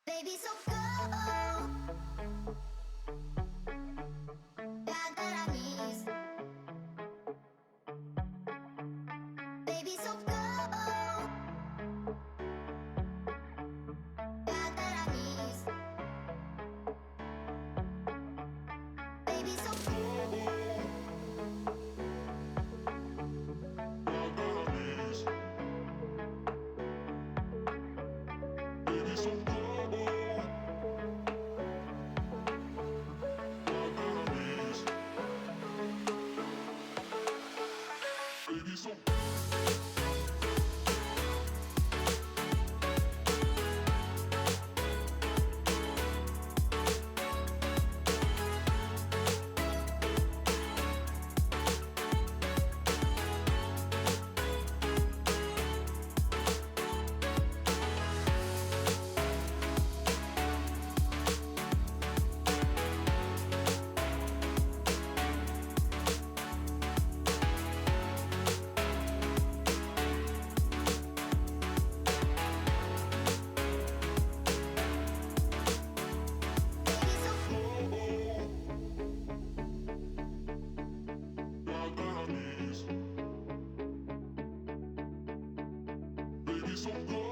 Baby, so go. God that I need. Baby, so go. God that I need. Baby, so go. God that I need. Baby, so go. Baby, so so go.